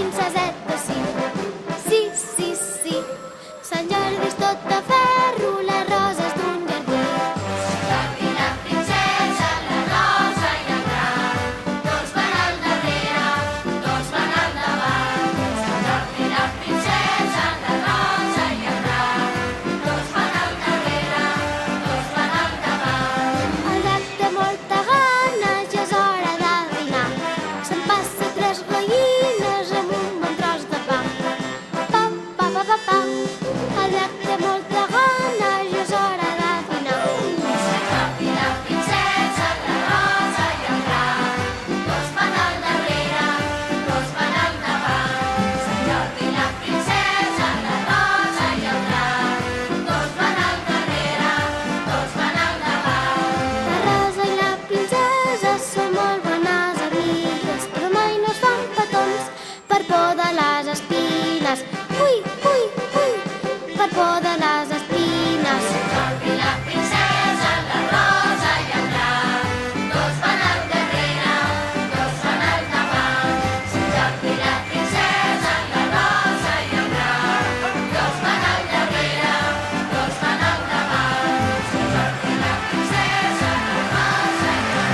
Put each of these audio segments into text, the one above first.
princeseta, sí. Sí, sí, sí. Sant Jordi és tot de ferro, les roses d'un jardí. Sant Jordi, la princesa, la rosa i el gram, tots van al darrere, tots van al davant. Sant Jordi, la princesa, la rosa i el gram, tots van al darrere, tots van al davant. El gat té molta gana, ja és hora de dinar. Se'n passa 3 gallines amb un bon tros de pa. Pa, pa, pa, pa, pa. El gat té molta gana, ja és hora de dinar. Sant Jordi, la princesa, la rosa i el gram, tots van al darrere, tots van al davant. Sant Jordi, la princesa, la rosa i el gram, tots van al darrere, tots van al davant. La rosa i la princesa són molt bones amigues, però mai no es fan petons per por de les espines. Ui, ui, ui, per por de les espines. Sant Jordi, la princesa, la rosa i el gram, tots van al darrere, tots van al davant. Sant Jordi, la princesa, la rosa i el gram, tots van al darrere, tots van al davant. Sant Jordi, la princesa, la rosa i el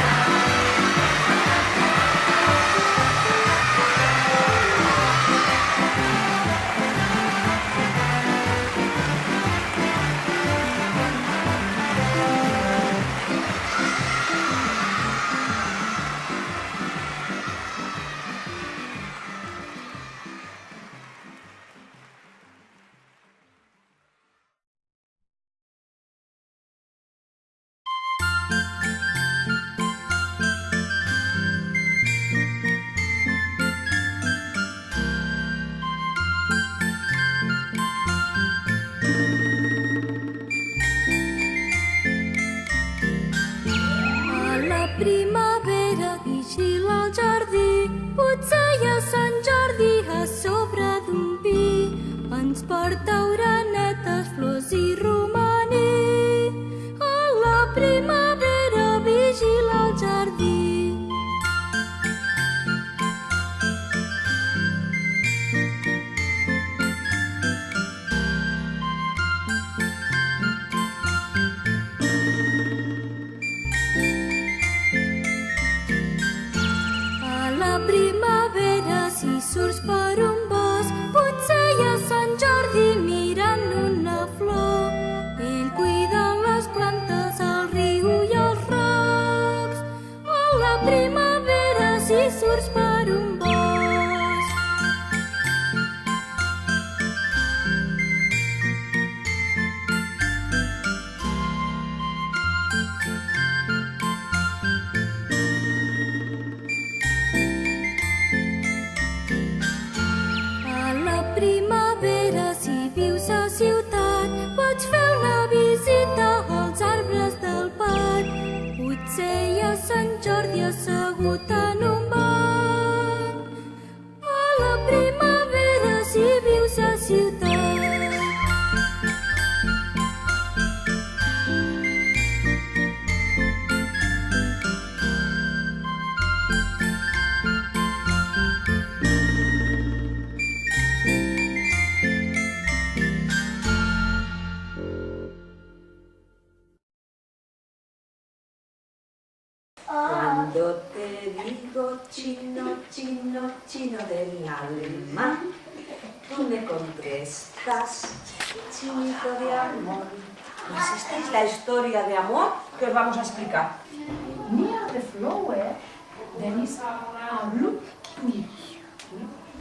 A la primavera vigila el jardí, potser hi ha Sant Jordi a sobre d'un pi. Ens porta orenetes, flors i romaní. A la primavera vigila el jardí. A la primavera, si surts per un bosc, potser hi ha Sant Jordi mirant una flor. Ell cuida les plantes, el riu i els rocs. A la primavera, si surts per un bosc. A la primavera, si vius a ciutat, pots fer una visita als arbres del parc. Potser hi ha Sant Jordi assegut en un banc. A la primavera, si vius a ciutat. Cuando te digo chino, chino, chino del alma, tú me contestas, chinito de amor. Pues esta es la historia de amor que os vamos a explicar. Near the flower, there is a blue prince.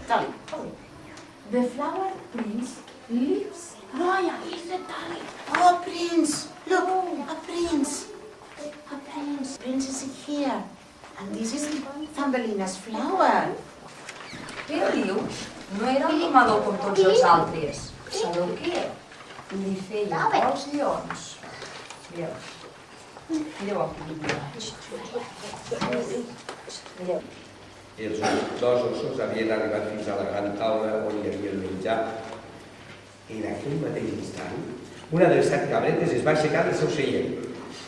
Tali. The flower prince lives. Noia, is the tali. Oh, Prince! Look, a prince! A prince! Prince is here. And this is Thumbelina's flower. Què dius? No era un domador com tots els altres. Sabeu què? Li feia els lleons. Mireu. Mireu aquí. Mireu. I els dos ossos havien arribat fins a la gran taula on hi havia el menjar. I en aquell mateix instant, una de les 7 cabretes es va aixecar del seu seient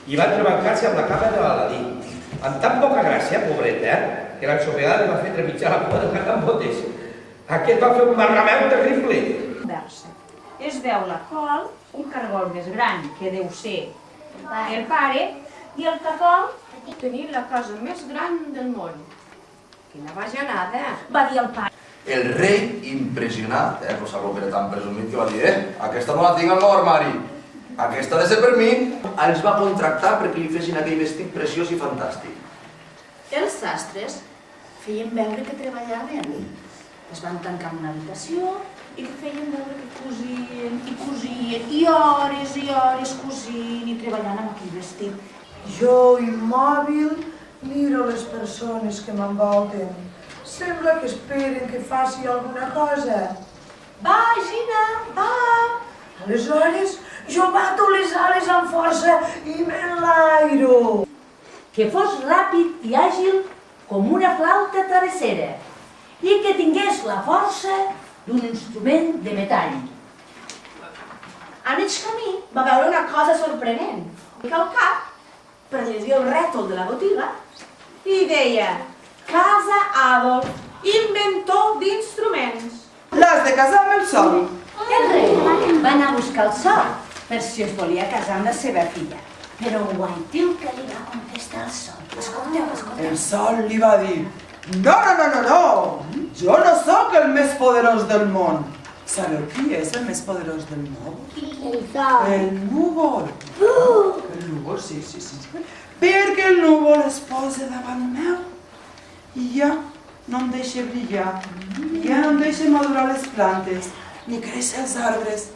i va entrebancar-se amb la cama de l'Aladí. Amb tan poca gràcia, pobreta, que l'ensopeada li va fer trepitjar la cua del gat amb botes. Aquest va fer un marrameu terrible. Conversa. Es veu la col, un cargol més gran, que deu ser el pare, i el cargol Tenir la casa més gran del món. Quina bajanada. va dir el pare. El rei, impressionat, pues algo que era tan presumit que va dir, aquesta no la tinc al meu armari, aquesta ha de ser per mi. Els va contractar perquè li fessin aquell vestit preciós i fantàstic. Els sastres feien veure que treballaven. Es van tancar en una habitació i que feien veure que cosien, i hores cosint i treballant amb aquell vestit. Jo, immòbil, miro les persones que m'envolten. Sembla que esperen que faci alguna cosa. Va, Gina, va! Aleshores, jo bato les ales amb força i m'enlairo. Que fos ràpid i àgil com una flauta travessera i que tingués la força d'un instrument de metall. A mig camí va veure una cosa sorprenent. Que al cap prenia el rètol de la botiga i deia: Casa Adolf, inventor d'instruments. L'has de casar amb el sol. El rei va anar a buscar el sol per si es volia casar amb la seva filla. Però guaitiu que li va contestar el sol. Escolteu. El sol li va dir: No, jo no sóc el més poderós del món. Sabeu qui és el més poderós del món? El núvol. El núvol, sí. Perquè el núvol es posa davant meu i ja no em deixa brillar, ja no em deixa madurar les plantes, ni créixer els arbres.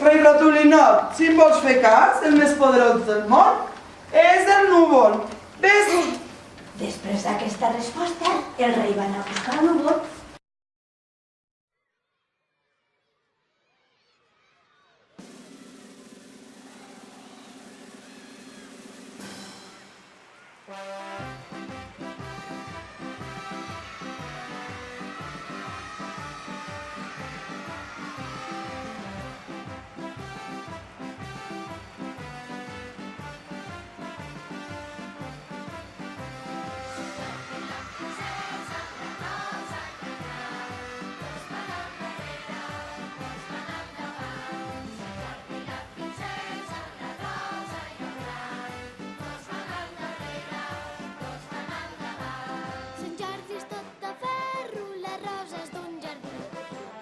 Rei Ratolinot, si em vols fer cas, el més poderós del món és el núvol. Ves? Després d'aquesta resposta, el rei va anar a buscar el núvol. Sant Jordi és tot de ferro, les roses d'un jardí.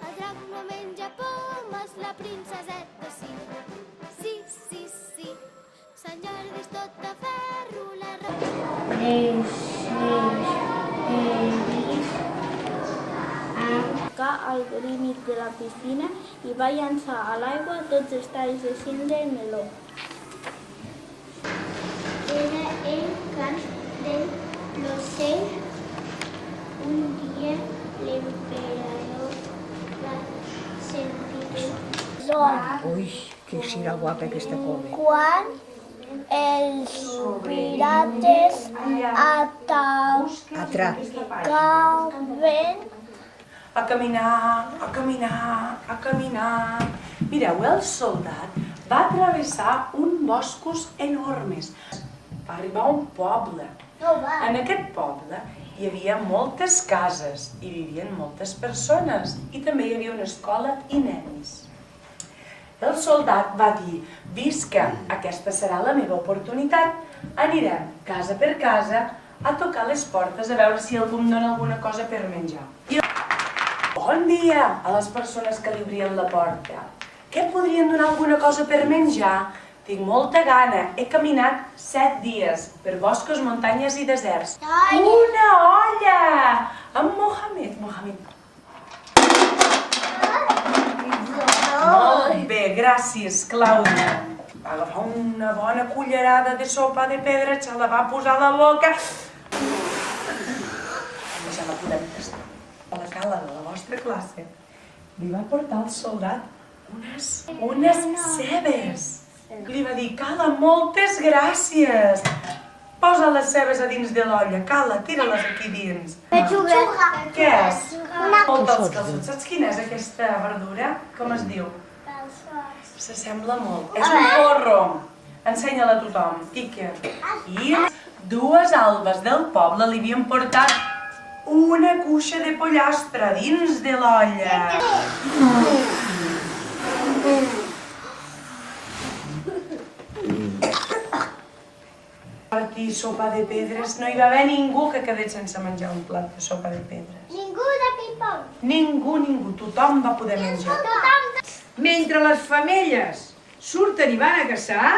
El drac no menja pomes, la princeseta sí. Sí. Sant Jordi és tot de ferro, les roses... Al límit de la piscina i va llançar a l'aigua tots els talls de cendra i meló. Era el cant de l'ocell. Un dia l'emperador va sentir el son. Ui, que xira guapa aquesta pobre. Quan els pirates atacaven A caminar. Mireu, el soldat va travessar uns boscos enormes. Va arribar a un poble. En aquest poble hi havia moltes cases i vivien moltes persones i també hi havia una escola i nenis. El soldat va dir: visca, aquesta serà la meva oportunitat. Anirem casa per casa a tocar les portes a veure si algú em dona alguna cosa per menjar. Bon dia a les persones que li obrien la porta. Què podrien donar alguna cosa per menjar? Tinc molta gana. He caminat 7 dies per boscos, muntanyes i deserts. Una olla! Amb Mohamed. Molt bé, gràcies, Clàudia. Va agafar una bona cullerada de sopa de pedra, se la va posar a la boca. Ja la podem tastar. A la cala de la vostra classe li va portar al soldat unes cebes. Li va dir: Cala, moltes gràcies. Posa les cebes a dins de l'olla, Cala, tira-les aquí dins. Lechuga. Què és? Molt els calçots. Saps quina és aquesta verdura? Com es diu? S'assembla molt. És un porro. Ensenya-la a tothom. Iker. I 2 albes del poble li havien portat una cuixa de pollastre dins de l'olla. Aquí, sopa de pedres, no hi va haver ningú que quedés sense menjar un plat de sopa de pedres. Ningú d'aquell poble. Ningú, tothom va poder menjar. Mentre les femelles surten i van a caçar,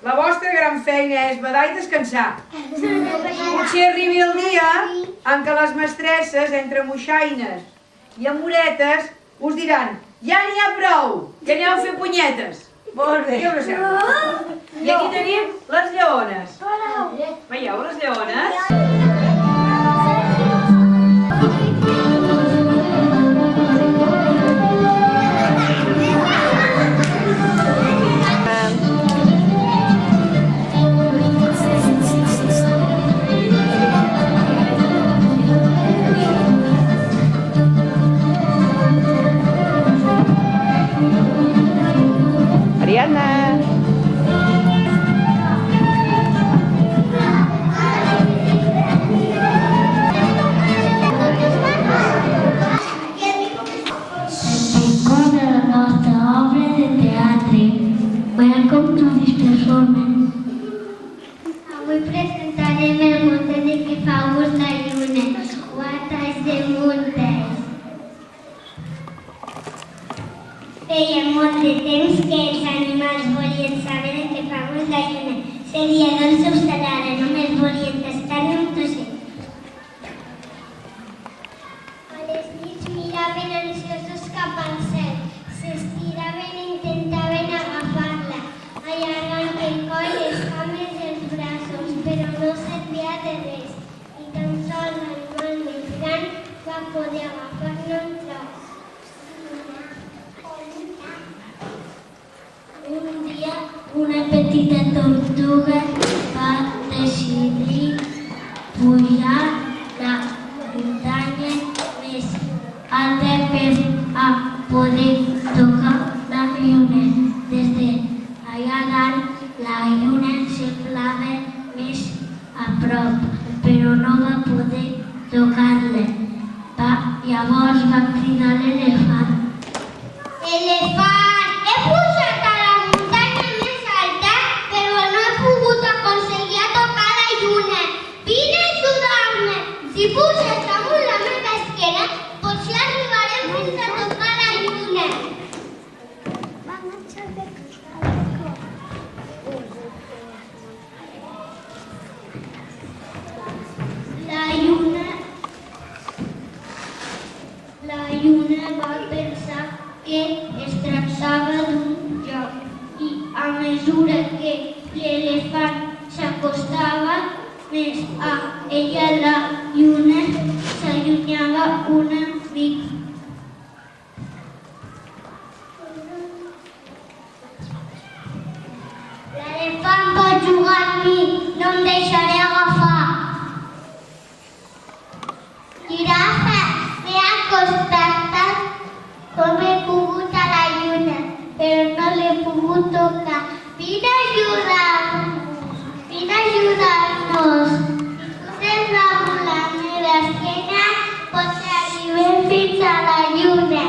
la vostra gran feina és badar i descansar. Potser arribi el dia en què les mestresses, entre moixaines i amoretes, us diran: ja n'hi ha prou, que aneu a fer punyetes. Molt bé. Què us sembla? I aquí tenim les lleones. Veieu les lleones? Welcome to this performance. Avui presentarem el conte de que fa ús la lluna, What is the Moon Tales. Feia molt de temps que els animals volien saber de què fa ús la lluna. Seria dolça o salada, només volien tastar-ne un trosset. A les nits miraven ansiosos cap al cel, s'estiraven i intentaven agafar-la, allargant el coll, les cames i els braços, però no servia de res, i tan sols l'animal més gran va poder agafar-ne un tros. Un dia, una petita tortuga va decidir pujar la muntanya més alta per a poder tocar la lluna. Des de allà dalt, la lluna semblava més a prop, però no va poder tocar-la. Llavors va cridar l'elefant. Elefant, he pujat a la muntanya més alta, però no he pogut aconseguir tocar la lluna. Vine a ajudar-me. Si puges damunt la meva esquena, potser arribarem fins a tocar la lluna. La lluna va pensar que es tractava d'un joc i a mesura que l'elefant s'acostava més a ella, la lluna s'allunyava una mica. L'elefant pot jugar amb mi, no em deixaré agafar. Girafa, m'he acostat com he pogut a la lluna, però no l'he pogut tocar. Vine a ajudar-nos. Si posem damunt la meva esquena, potser arribem fins a la lluna.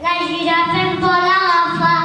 La girafa em vol agafar,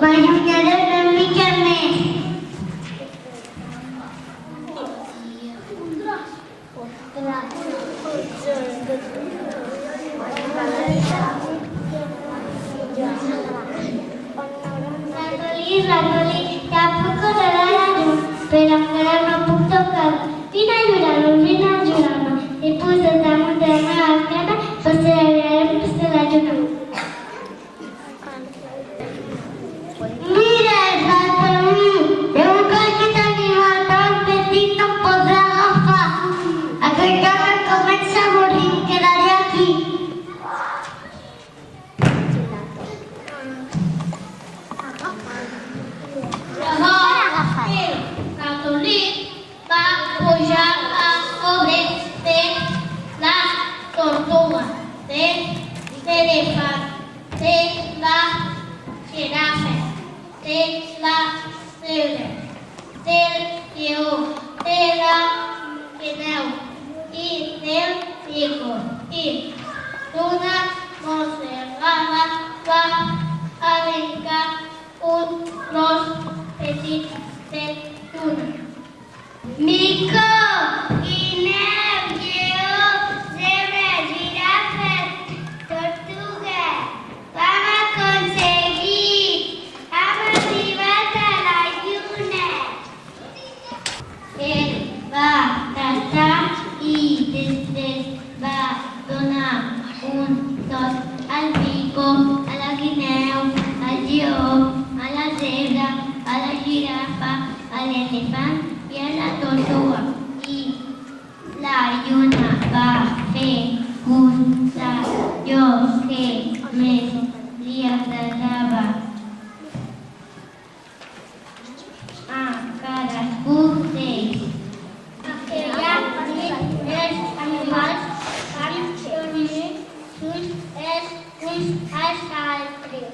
m'allunyaré una mica més. Ratolí, ja puc córrer a la llum, però encara no puc tocar. Vine a ajudar-me. I posa't damunt de la meva esquena, passejarem per la lluna. Mira, Ratolí, veu que aquest animal tan petit no em podrà agafar. Aquest lloc em comença a avorrir, em quedaré aquí. El ratolí va pujar a sobre de la tortuga, de l'elefant, de la girafa, de la cebra, del lleó, de la guineu i del picor. I d'una mossegada va arrencar un tros petit de tuna. Mico, guineu, lleó, zebra, girafa, tortuga. Vam aconseguir! Hem arribat a la lluna! Ell va tastar i després va donar un tros al mico, a la guineu, al lleó, a la zebra, a la girafa, a l'elefant i a la tortuga. I la lluna va fer un allò que més li agradava a cadascú d'ells. Aquella nit els animals van unir els uns als altres.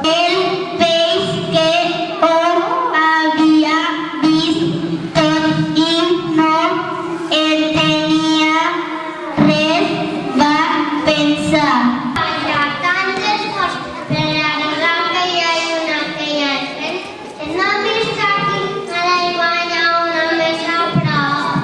El peix que hom havia vist tot i no entenia res va pensar. Tant d'esforç per agradar aquella lluna, aquella gent, que no ha vist aquí a l'aigua hi ha una més a prop.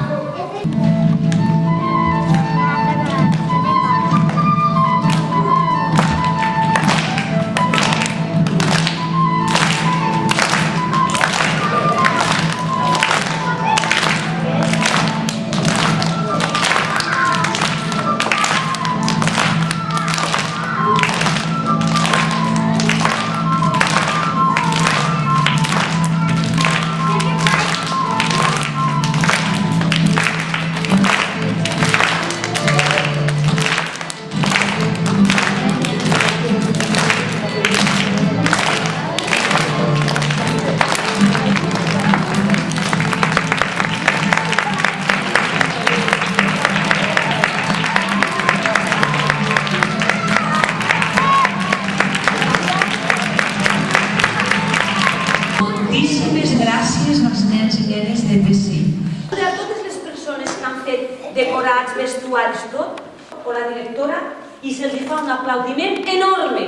Moltíssimes gràcies als nens i nenes de PC. A totes les persones que han fet decorats, vestuaris, tot, o la directora, i se'ls fa un aplaudiment enorme.